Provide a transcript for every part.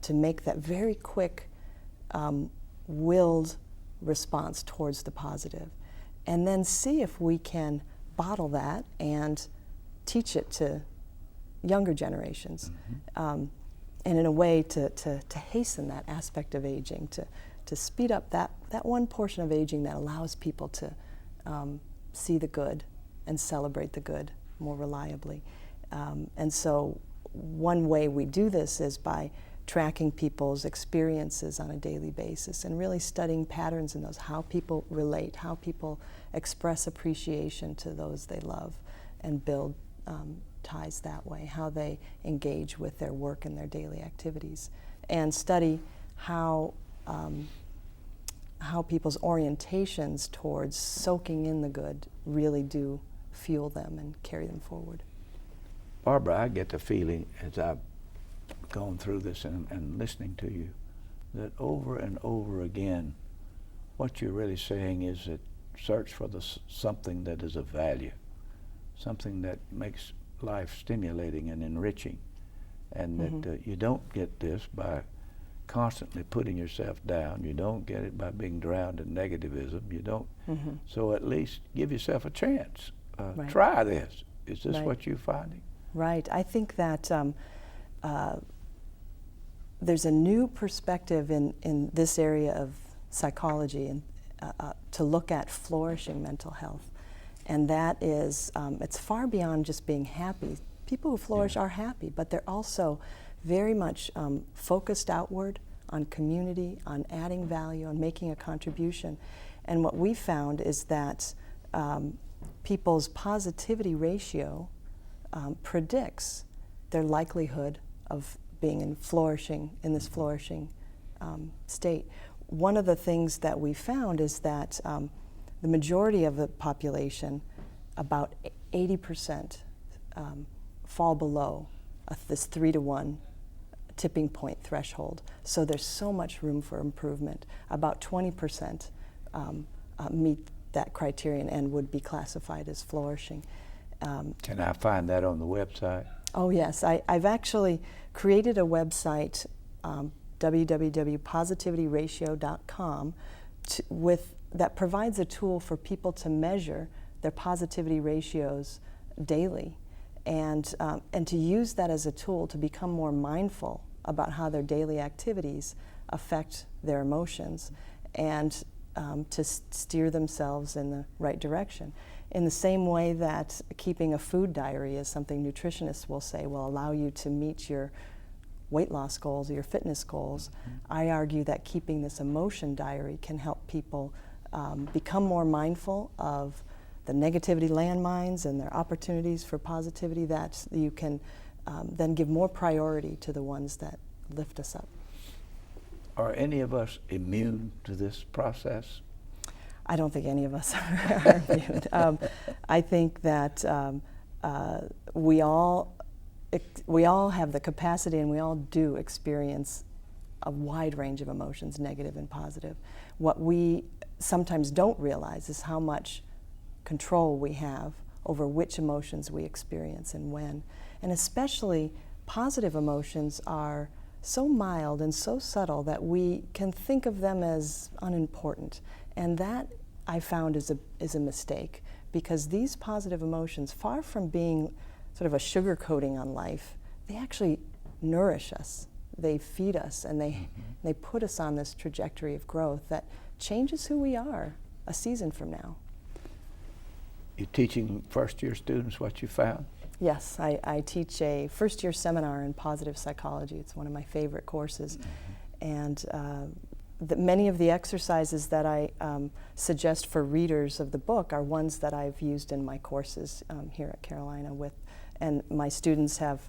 to make that very quick willed response towards the positive, and then see if we can bottle that and teach it to younger generations, and in a way to hasten that aspect of aging, to speed up that one portion of aging that allows people to see the good and celebrate the good more reliably. And so one way we do this is by tracking people's experiences on a daily basis and really studying patterns in those, how people relate, how people express appreciation to those they love and build ties that way, how they engage with their work and their daily activities, and study how people's orientations towards soaking in the good really do fuel them and carry them forward. Barbara, I get the feeling as I've gone through this and listening to you that over and over again what you're really saying is that search for something that is of value, something that makes life stimulating and enriching, and that you don't get this by constantly putting yourself down. You don't get it by being drowned in negativism. You don't. So at least give yourself a chance. Right. Try this. Is this Right. what you're finding? Right. I think that there's a new perspective in this area of psychology and to look at flourishing mental health. And that is, it's far beyond just being happy. People who flourish are happy, but they're also very much focused outward on community, on adding value, on making a contribution. And what we found is that people's positivity ratio predicts their likelihood of being in this flourishing state. One of the things that we found is that the majority of the population, about 80%, fall below this 3-to-1 tipping point threshold. So there's so much room for improvement. About 20% meet that criterion and would be classified as flourishing. Can I find that on the website? Oh yes, I've actually created a website, www.positivityratio.com, that provides a tool for people to measure their positivity ratios daily, and to use that as a tool to become more mindful about how their daily activities affect their emotions, and to steer themselves in the right direction. In the same way that keeping a food diary is something nutritionists will say will allow you to meet your weight loss goals or your fitness goals, I argue that keeping this emotion diary can help people become more mindful of the negativity landmines and their opportunities for positivity, that you can then give more priority to the ones that lift us up. Are any of us immune to this process? I don't think any of us are immune. I think that we all have the capacity, and we all do experience a wide range of emotions, negative and positive. What we sometimes don't realize is how much control we have over which emotions we experience and when. And especially positive emotions are so mild and so subtle that we can think of them as unimportant. And that, I found, is a mistake, because these positive emotions, far from being sort of a sugar coating on life, they actually nourish us. They feed us, and they put us on this trajectory of growth that changes who we are a season from now. You're teaching first-year students what you found? Yes, I teach a first-year seminar in positive psychology. It's one of my favorite courses. And many of the exercises that I suggest for readers of the book are ones that I've used in my courses here at Carolina and my students have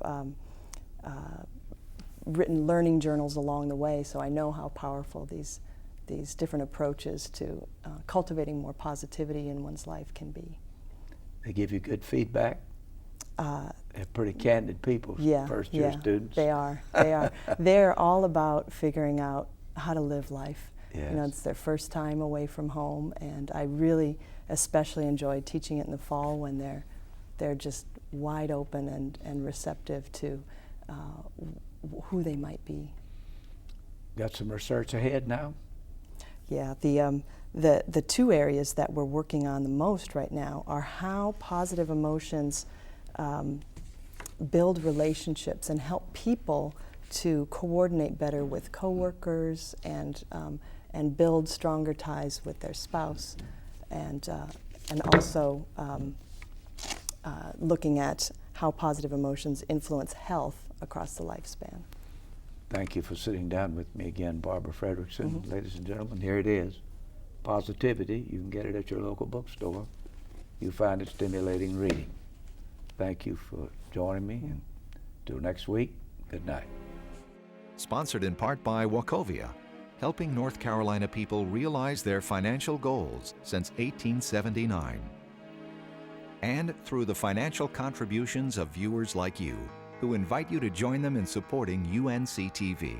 written learning journals along the way, so I know how powerful these different approaches to cultivating more positivity in one's life can be. They give you good feedback? They're pretty candid people, first-year students. They are. They're all about figuring out how to live life. Yes. You know, it's their first time away from home, and I really especially enjoy teaching it in the fall when they're just wide open and receptive to who they might be. got some research ahead now? Yeah, the two areas that we're working on the most right now are how positive emotions build relationships and help people to coordinate better with coworkers and build stronger ties with their spouse, and also looking at how positive emotions influence health across the lifespan. Thank you for sitting down with me again, Barbara Fredrickson. Ladies and gentlemen, here it is. Positivity. You can get it at your local bookstore. You find it stimulating reading. Thank you for joining me, and till next week, good night. Sponsored in part by Wachovia, helping North Carolina people realize their financial goals since 1879. And through the financial contributions of viewers like you, who invite you to join them in supporting UNCTV.